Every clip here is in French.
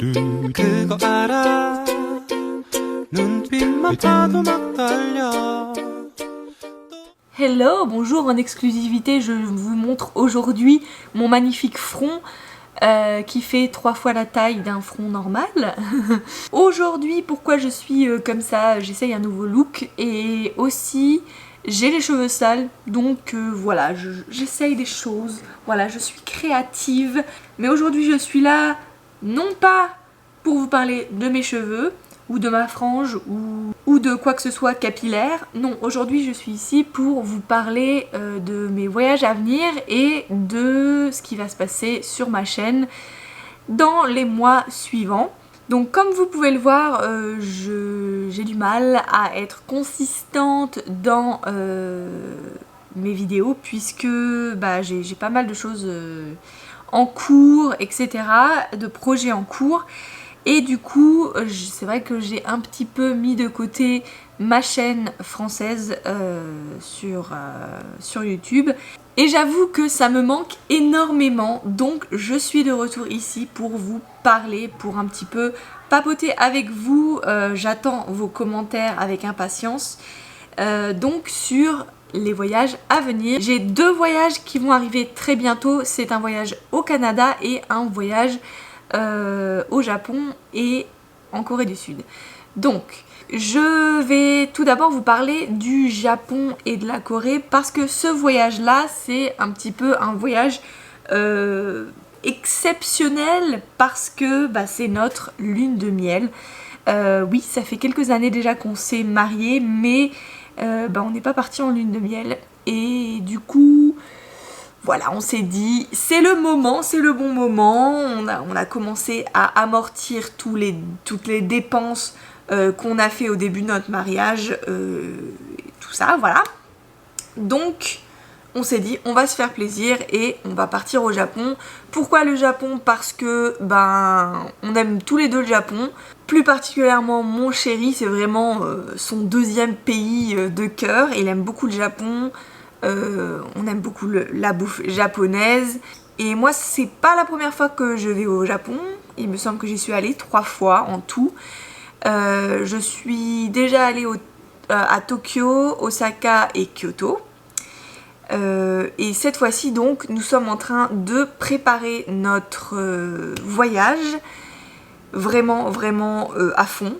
그거 알아 눈빛만 봐도 막 떨려. Hello, bonjour, en exclusivité, je vous montre aujourd'hui mon magnifique front qui fait 3 fois la taille d'un front normal. Aujourd'hui, pourquoi je suis comme ça, j'essaye un nouveau look et aussi j'ai les cheveux sales, donc voilà, j'essaye des choses, voilà, je suis créative. Mais aujourd'hui je suis là, non pas pour vous parler de mes cheveux, ou de ma frange, ou de quoi que ce soit capillaire. Non, aujourd'hui je suis ici pour vous parler de mes voyages à venir et de ce qui va se passer sur ma chaîne dans les mois suivants. Donc comme vous pouvez le voir, j'ai du mal à être consistante dans mes vidéos puisque j'ai pas mal de choses en cours, etc., de projets en cours. Et du coup, c'est vrai que j'ai un petit peu mis de côté ma chaîne française sur YouTube. Et j'avoue que ça me manque énormément. Donc je suis de retour ici pour vous parler, pour un petit peu papoter avec vous. J'attends vos commentaires avec impatience. Donc sur les voyages à venir. J'ai 2 voyages qui vont arriver très bientôt. C'est un voyage au Canada et un voyage au Japon et en Corée du Sud. Donc je vais tout d'abord vous parler du Japon et de la Corée parce que ce voyage là c'est un petit peu un voyage exceptionnel parce que c'est notre lune de miel. Oui, ça fait quelques années déjà qu'on s'est mariés mais on n'est pas parti en lune de miel et du coup voilà, on s'est dit, c'est le moment, c'est le bon moment. On a commencé à amortir toutes les dépenses qu'on a fait au début de notre mariage, tout ça, voilà. Donc, on s'est dit, on va se faire plaisir et on va partir au Japon. Pourquoi le Japon? Parce que, on aime tous les deux le Japon. Plus particulièrement mon chéri, c'est vraiment son 2e pays de cœur. Il aime beaucoup le Japon. On aime beaucoup la bouffe japonaise et moi c'est pas la première fois que je vais au Japon, il me semble que j'y suis allée 3 fois en tout. Je suis déjà allée à Tokyo, Osaka et Kyoto et cette fois-ci donc nous sommes en train de préparer notre voyage vraiment à fond.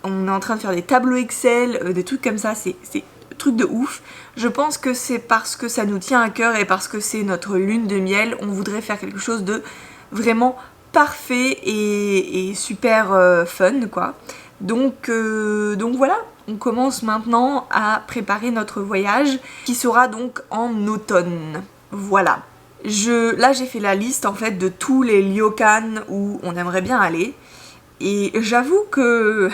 On est en train de faire des tableaux Excel, des trucs comme ça, c'est truc de ouf. Je pense que c'est parce que ça nous tient à cœur et parce que c'est notre lune de miel, on voudrait faire quelque chose de vraiment parfait et super fun quoi. Donc voilà, on commence maintenant à préparer notre voyage qui sera donc en automne. Voilà. Là j'ai fait la liste en fait de tous les ryokan où on aimerait bien aller et j'avoue que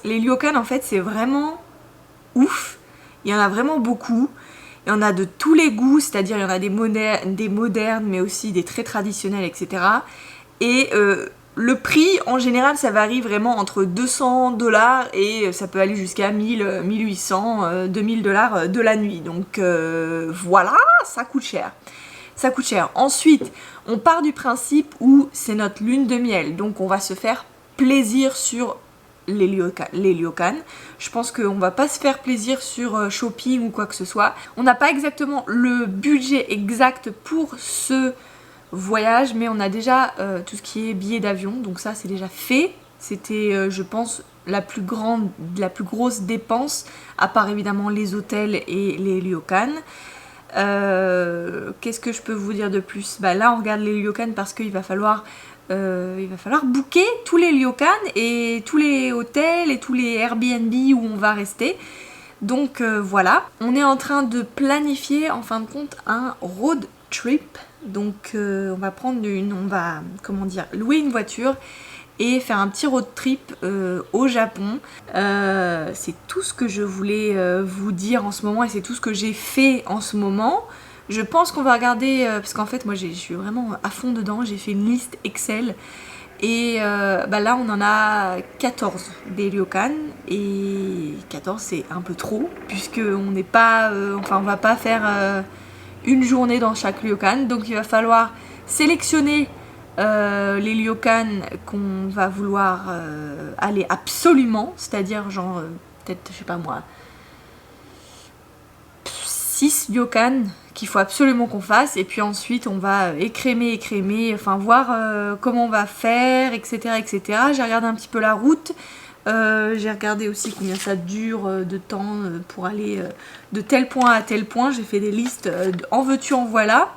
les ryokan en fait c'est vraiment ouf. Il y en a vraiment beaucoup, il y en a de tous les goûts, c'est-à-dire il y en a des modernes mais aussi des très traditionnels, etc. Et le prix en général ça varie vraiment entre $200 et ça peut aller jusqu'à 1000, 1800, $2000 de la nuit. Donc voilà, ça coûte cher. Ça coûte cher. Ensuite, on part du principe où c'est notre lune de miel, donc on va se faire plaisir sur les ryokan. Je pense qu'on va pas se faire plaisir sur shopping ou quoi que ce soit. On n'a pas exactement le budget exact pour ce voyage, mais on a déjà tout ce qui est billets d'avion, donc ça c'est déjà fait. C'était je pense la plus grosse dépense, à part évidemment les hôtels et les ryokan. Qu'est-ce que je peux vous dire de plus? Là on regarde les ryokan parce qu'il va falloir booker tous les ryokan et tous les hôtels et tous les Airbnb où on va rester. Donc voilà, on est en train de planifier en fin de compte un road trip. Donc on va louer une voiture et faire un petit road trip au Japon. C'est tout ce que je voulais vous dire en ce moment et c'est tout ce que j'ai fait en ce moment. Je pense qu'on va regarder, parce qu'en fait moi je suis vraiment à fond dedans, j'ai fait une liste Excel et là on en a 14 des ryokan et 14 c'est un peu trop puisque on n'est pas, on va pas faire une journée dans chaque ryokan, donc il va falloir sélectionner les ryokan qu'on va vouloir aller absolument, c'est-à-dire genre peut-être, je sais pas moi, 6 ryokan qu'il faut absolument qu'on fasse, et puis ensuite on va écrémer, enfin voir comment on va faire, etc. etc. J'ai regardé un petit peu la route, j'ai regardé aussi combien ça dure de temps pour aller de tel point à tel point, j'ai fait des listes en veux-tu en voilà.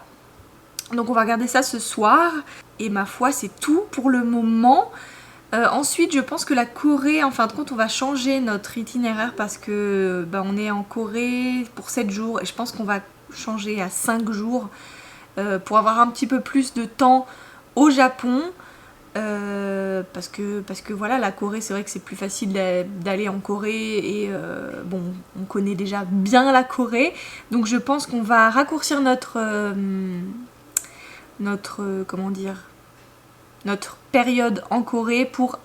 Donc on va regarder ça ce soir, et ma foi c'est tout pour le moment. Ensuite je pense que la Corée, en fin de compte on va changer notre itinéraire parce que on est en Corée pour 7 jours et je pense qu'on va changer à 5 jours pour avoir un petit peu plus de temps au Japon. Parce que voilà, la Corée c'est vrai que c'est plus facile d'aller en Corée et bon on connaît déjà bien la Corée, donc je pense qu'on va raccourcir comment dire, notre période en Corée pour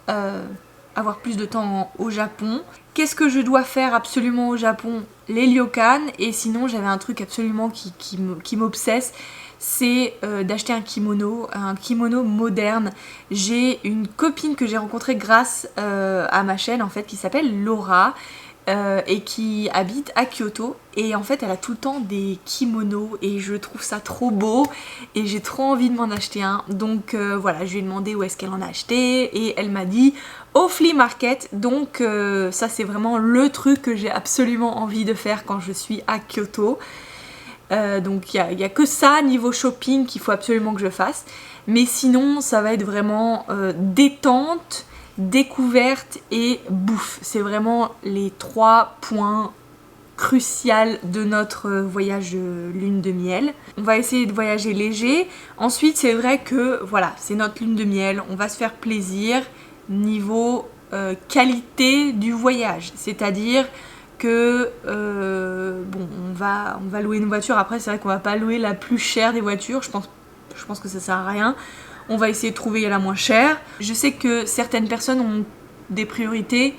avoir plus de temps au Japon. Qu'est-ce que je dois faire absolument au Japon? Les ryokan, et sinon j'avais un truc absolument qui m'obsesse, c'est d'acheter un kimono moderne. J'ai une copine que j'ai rencontrée grâce à ma chaîne en fait, qui s'appelle Laura, et qui habite à Kyoto, et en fait elle a tout le temps des kimonos et je trouve ça trop beau et j'ai trop envie de m'en acheter un. Donc voilà, je lui ai demandé où est-ce qu'elle en a acheté et elle m'a dit au flea market. Donc ça c'est vraiment le truc que j'ai absolument envie de faire quand je suis à Kyoto. Donc il y a que ça niveau shopping qu'il faut absolument que je fasse, mais sinon ça va être vraiment détente, découverte et bouffe. C'est vraiment les 3 points cruciaux de notre voyage lune de miel. On va essayer de voyager léger. Ensuite c'est vrai que voilà, c'est notre lune de miel, on va se faire plaisir niveau qualité du voyage, c'est-à-dire que bon, on va louer une voiture. Après c'est vrai qu'on va pas louer la plus chère des voitures, je pense que ça sert à rien. On va essayer de trouver la moins chère. Je sais que certaines personnes ont des priorités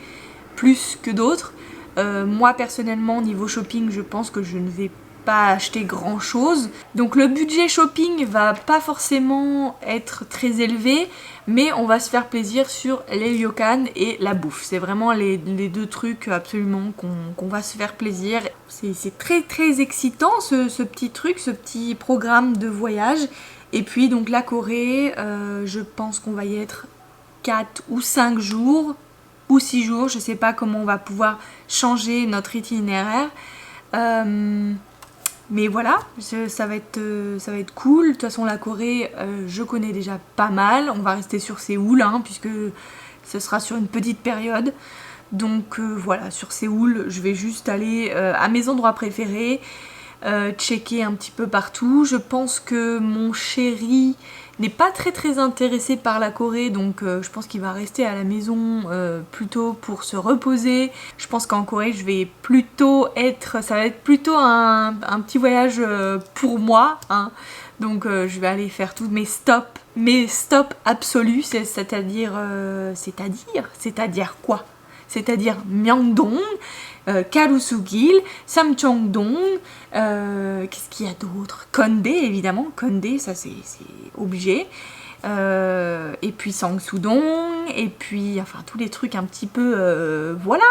plus que d'autres. Moi personnellement niveau shopping je pense que je ne vais pas acheter grand chose. Donc le budget shopping va pas forcément être très élevé, mais on va se faire plaisir sur les ryokan et la bouffe. C'est vraiment les 2 trucs absolument qu'on va se faire plaisir. C'est très très excitant ce petit truc, ce petit programme de voyage. Et puis donc la Corée, je pense qu'on va y être 4 ou 5 jours ou 6 jours, je sais pas comment on va pouvoir changer notre itinéraire. Mais voilà, ça va être cool. De toute façon la Corée, je connais déjà pas mal. On va rester sur Séoul, hein, puisque ce sera sur une petite période. Donc voilà, sur Séoul, je vais juste aller à mes endroits préférés, checker un petit peu partout. Je pense que mon chéri n'est pas très très intéressé par la Corée, donc je pense qu'il va rester à la maison plutôt pour se reposer. Je pense qu'en Corée ça va être plutôt un petit voyage pour moi, hein. Donc je vais aller faire tous mes stops absolus, c'est-à-dire quoi? C'est-à-dire Myeongdong, Karusugil, Samcheongdong, qu'est-ce qu'il y a d'autre? Kondé évidemment, Kondé ça c'est obligé, et puis Sangsudong, et puis enfin tous les trucs un petit peu, voilà,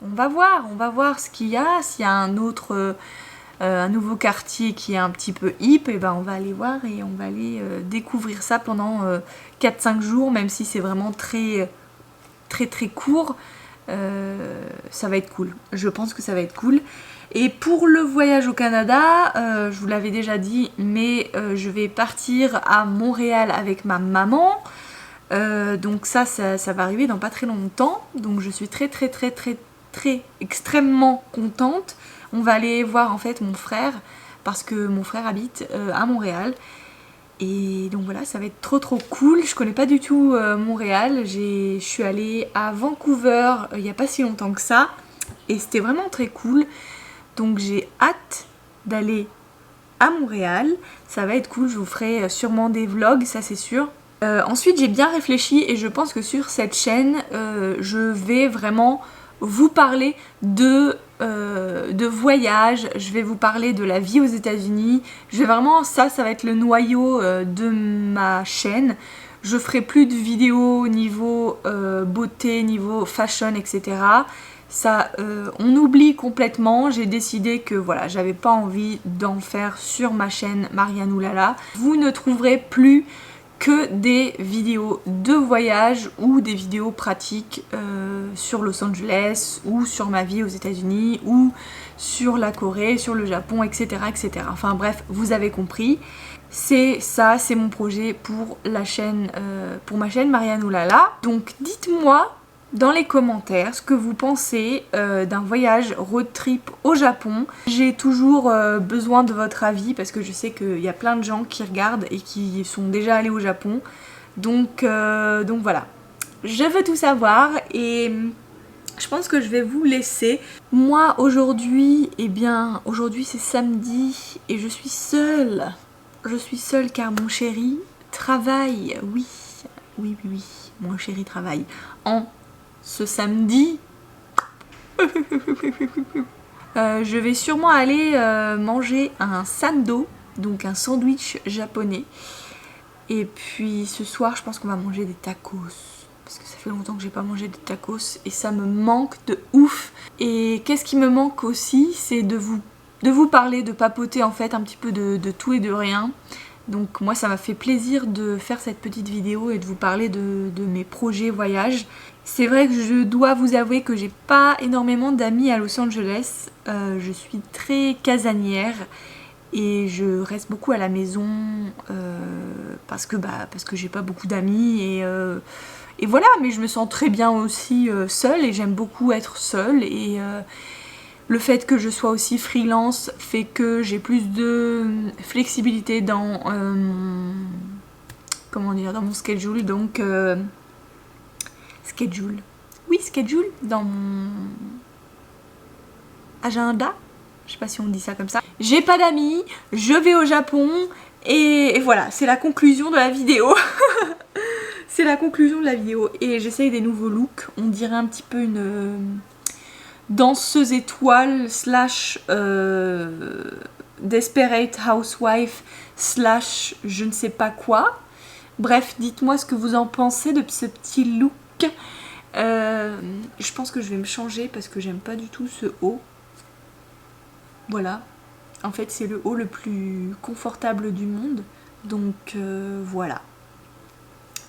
on va voir ce qu'il y a, s'il y a un nouveau quartier qui est un petit peu hip, et ben on va aller voir et on va aller découvrir ça pendant 4-5 jours, même si c'est vraiment très très très court. Ça va être cool, je pense que ça va être cool. Et pour le voyage au Canada, je vous l'avais déjà dit, mais je vais partir à Montréal avec ma maman. Donc ça va arriver dans pas très longtemps, donc je suis très extrêmement contente. On va aller voir en fait mon frère, parce que mon frère habite à Montréal. Et donc voilà, ça va être trop cool. Je connais pas du tout Montréal. Je suis allée à Vancouver il y a pas si longtemps que ça, et c'était vraiment très cool. Donc j'ai hâte d'aller à Montréal. Ça va être cool, je vous ferai sûrement des vlogs, ça c'est sûr. Ensuite j'ai bien réfléchi et je pense que sur cette chaîne, je vais vraiment vous parler de voyage, je vais vous parler de la vie aux États-Unis. Je vais vraiment, ça va être le noyau de ma chaîne. Je ferai plus de vidéos niveau beauté, niveau fashion, etc. Ça, on oublie complètement. J'ai décidé que voilà, j'avais pas envie d'en faire sur ma chaîne Marianne Oulala. Vous ne trouverez plus que des vidéos de voyage ou des vidéos pratiques sur Los Angeles ou sur ma vie aux États-Unis ou sur la Corée, sur le Japon, etc., etc. Enfin bref, vous avez compris. C'est ça, c'est mon projet pour la chaîne, pour ma chaîne Marianne Oulala. Donc dites-moi dans les commentaires ce que vous pensez d'un voyage road trip au Japon. J'ai toujours besoin de votre avis parce que je sais qu'il y a plein de gens qui regardent et qui sont déjà allés au Japon. Donc voilà, je veux tout savoir et je pense que je vais vous laisser. Moi aujourd'hui, eh bien aujourd'hui c'est samedi et je suis seule. Je suis seule car mon chéri travaille, oui, mon chéri travaille en ce samedi. Je vais sûrement aller manger un sando, donc un sandwich japonais. Et puis ce soir, je pense qu'on va manger des tacos. Parce que ça fait longtemps que j'ai pas mangé des tacos et ça me manque de ouf. Et qu'est-ce qui me manque aussi, c'est de vous parler, de papoter en fait un petit peu de tout et de rien. Donc moi ça m'a fait plaisir de faire cette petite vidéo et de vous parler de mes projets voyages. C'est vrai que je dois vous avouer que j'ai pas énormément d'amis à Los Angeles. Je suis très casanière et je reste beaucoup à la maison parce que j'ai pas beaucoup d'amis et voilà, mais je me sens très bien aussi seule et j'aime beaucoup être seule et le fait que je sois aussi freelance fait que j'ai plus de flexibilité dans comment dire, dans mon schedule, donc schedule dans mon agenda, je sais pas si on dit ça comme ça. J'ai pas d'amis, je vais au Japon et voilà, c'est la conclusion de la vidéo. C'est la conclusion de la vidéo et j'essaye des nouveaux looks, on dirait un petit peu une danseuse étoile slash desperate housewife slash je ne sais pas quoi. Bref, dites-moi ce que vous en pensez de ce petit look. Je pense que je vais me changer parce que j'aime pas du tout ce haut. Voilà. En fait, c'est le haut le plus confortable du monde. Donc voilà.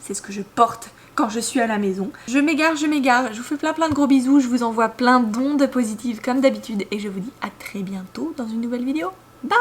C'est ce que je porte quand je suis à la maison. Je m'égare. Je vous fais plein de gros bisous. Je vous envoie plein d'ondes positives comme d'habitude. Et je vous dis à très bientôt dans une nouvelle vidéo. Bye!